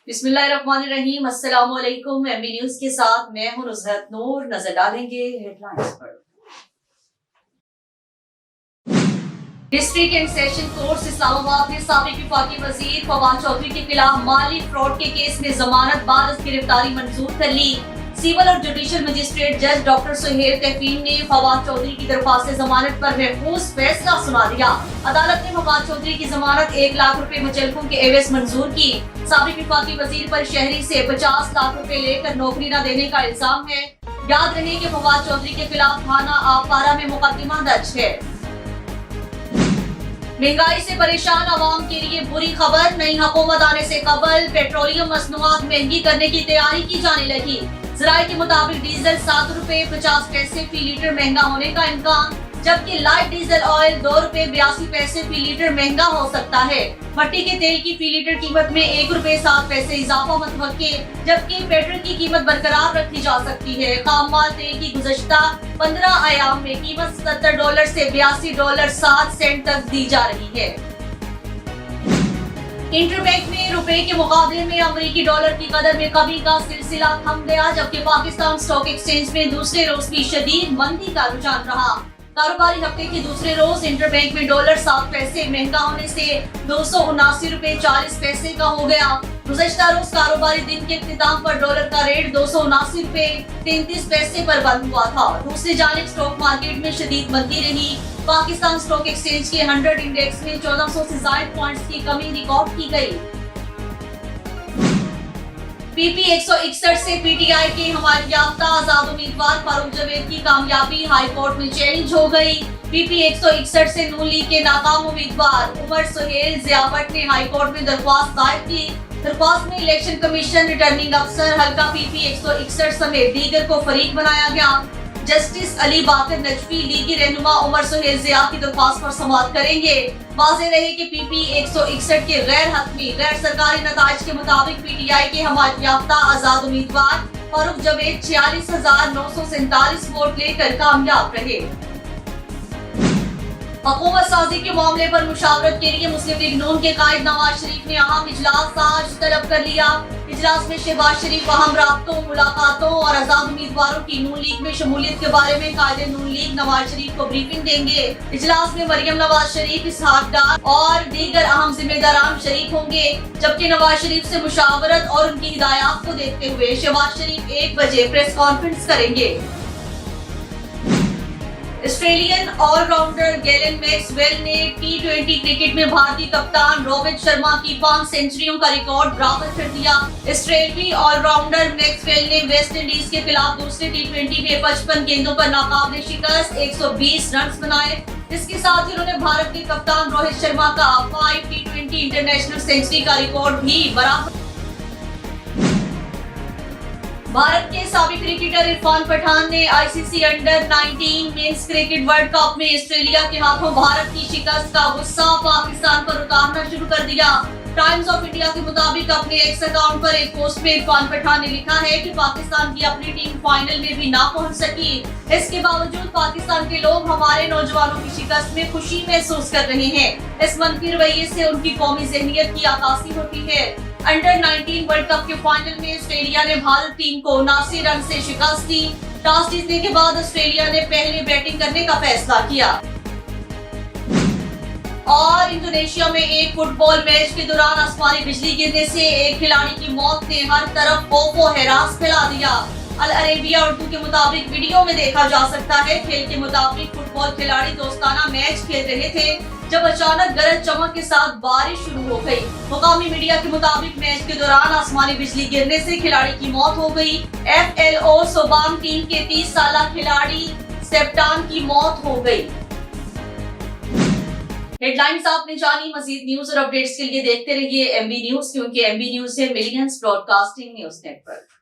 बिस्मिल्लाहिर्रहमानिर्रहीम। अस्सलाम वालेकुम। एमबी न्यूज के साथ मैं हूं नुज़हत नूर। नजर डालेंगे हेडलाइंस पर। District and session court Islamabad ने साबिक वफाकी वजीर फवाद चौधरी के खिलाफ माली फ्रॉड के केस में जमानत बाद गिरफ्तारी मंजूर कर ली। सिविल और जुडिशल मजिस्ट्रेट जज डॉक्टर सुहेल तहफीन ने फवाद चौधरी की दरख्वास्त जमानत पर महफूज फैसला सुना दिया। अदालत ने फवाद चौधरी की जमानत 1 लाख रुपए मुचलकों के एवज मंजूर की। साबिक वफाकी वजीर पर शहरी से 50 लाख रुपए लेकर नौकरी न देने का इल्जाम है। याद रहे कि फवाद चौधरी के खिलाफ थाना आपारा में मुकदमा दर्ज है। महंगाई से परेशान आवाम के लिए बुरी खबर। नई हुकूमत आने से कबल पेट्रोलियम मसनूआत महंगी करने की तैयारी की जाने लगी। जराये के मुताबिक डीजल 7 रुपए 50 पैसे फी लीटर महंगा होने का इम्कान, जबकि लाइट डीजल ऑयल 2 रुपए 82 पैसे फी लीटर महंगा हो सकता है। मट्टी के तेल की फी लीटर कीमत में 1 रुपए 7 पैसे इजाफा मुतवक्के, जबकि पेट्रोल की कीमत बरकरार रखी जा सकती है। खाम माल तेल की गुज़श्ता 15 अयाम में कीमत $70 से $82.07 तक दी जा रही है। इंटरबैंक में रुपए के मुकाबले में अमेरिकी डॉलर की कदर में कमी का सिलसिला थम गया, जबकि पाकिस्तान स्टॉक एक्सचेंज में दूसरे रोज भी शदीद मंदी का रुझान रहा। कारोबारी हफ्ते के दूसरे रोज इंटरबैंक में डॉलर 7 पैसे महंगा होने से 279 रुपए 40 पैसे का हो गया। गुज़श्ता रोज कारोबारी दिन के इख्तिताम पर डॉलर का रेट 279 रुपए 33 पैसे पर बंद हुआ था। दूसरी जानिब स्टॉक मार्केट में शदीद मंदी रही। पाकिस्तान स्टॉक एक्सचेंज के 100 इंडेक्स में 1400 से ज्यादा पॉइंट्स की कमी रिकॉर्ड की गई। पीपी 161 से पीटीआई के हमायत याफ्ता आजाद उम्मीदवार फारूक जवेद की कामयाबी हाई कोर्ट में चैलेंज हो गई। पीपी 161 से नून लीग के नाकाम उम्मीदवार उमर सुहेल जियावट ने हाई कोर्ट में दरख्वास्त दायर की। दरख्वास्त में इलेक्शन कमीशन, रिटर्निंग अफसर, हल्का पीपी 161 समेत दीगर को फरीक बनाया गया। जस्टिस अली बाकर नजफी लीगी रहनुमा उमर सुहेल जिया की दरख्वास्त पर समाअत करेंगे। वाज़ेह रहे कि पीपी 161 के गैर हतमी गैर सरकारी नताइज के मुताबिक पीटीआई के हमायत याफ्ता आजाद उम्मीदवार फारूक जवेद 46,947 वोट लेकर कामयाब रहे। हुकूमत साजी के मामले पर मुशावरत के लिए मुस्लिम लीग नून के कायद नवाज शरीफ ने अहम इजलास आज तलब कर लिया। इजलास में शहबाज शरीफ अहम राब्तों, मुलाकातों और आजाद उम्मीदवारों की नून लीग में शमूलियत के बारे में कायदे नून लीग नवाज शरीफ को ब्रीफिंग देंगे। इजलास में मरियम नवाज शरीफ, इसहाक डार और दीगर अहम जिम्मेदारान शरीक होंगे, जबकि नवाज शरीफ से मुशावरत और उनकी हिदायत को देखते हुए शहबाज शरीफ 1 बजे प्रेस कॉन्फ्रेंस करेंगे। ऑस्ट्रेलियन ऑलराउंडर गैलन मैक्सवेल ने T20 क्रिकेट में भारतीय कप्तान रोहित शर्मा की 5 सेंचुरियों का रिकॉर्ड बराबर कर दिया। ऑस्ट्रेलियाई ऑलराउंडर मैक्सवेल ने वेस्ट इंडीज के खिलाफ दूसरे T20 में 55 गेंदों पर नाकाबिल शिकस्त 120 रन बनाए। इसके साथ ही उन्होंने भारत के कप्तान रोहित शर्मा का 5 T20 इंटरनेशनल सेंचुरी का रिकॉर्ड भी बराबर। भारत के साबिक क्रिकेटर इरफान पठान ने ICC under-19 men's cricket world cup में ऑस्ट्रेलिया के हाथों भारत की शिकस्त का गुस्सा पाकिस्तान पर उतारना शुरू कर दिया। टाइम्स ऑफ इंडिया के मुताबिक अपने एक्स अकाउंट पर एक पोस्ट में इरफान पठान ने लिखा है कि पाकिस्तान की अपनी टीम फाइनल में भी ना पहुंच सकी। इसके बावजूद पाकिस्तान के लोग हमारे नौजवानों की शिकस्त में खुशी महसूस कर रहे हैं। इस मनफी रवैये से उनकी कौमी ज़हनियत की अक्कासी होती है। अंडर-19 वर्ल्ड कप के फाइनल में ऑस्ट्रेलिया ने भारत टीम को 79 रन से शिकस्त दी। टॉस जीतने के बाद ऑस्ट्रेलिया ने पहले बैटिंग करने का फैसला किया। और इंडोनेशिया में एक फुटबॉल मैच के दौरान आसमानी बिजली गिरने से एक खिलाड़ी की मौत ने हर तरफ खौफ व हैरास फैला दिया। अल अरेबिया उर्दू के मुताबिक वीडियो में देखा जा सकता है, खेल के मुताबिक फुटबॉल खिलाड़ी दोस्ताना मैच खेल रहे थे जब अचानक गरज चमक के साथ बारिश शुरू हो गई। मुकामी मीडिया के मुताबिक मैच के दौरान आसमानी बिजली गिरने से खिलाड़ी की मौत हो गई। FLO सोबाम टीम के 30 साला खिलाड़ी सेप्टान की मौत हो गई। हेडलाइंस आपने जानी। मजीद न्यूज और अपडेट्स के लिए देखते रहिए MB न्यूज, क्योंकि MB न्यूज है मिलियंस ब्रॉडकास्टिंग न्यूज नेटवर्क।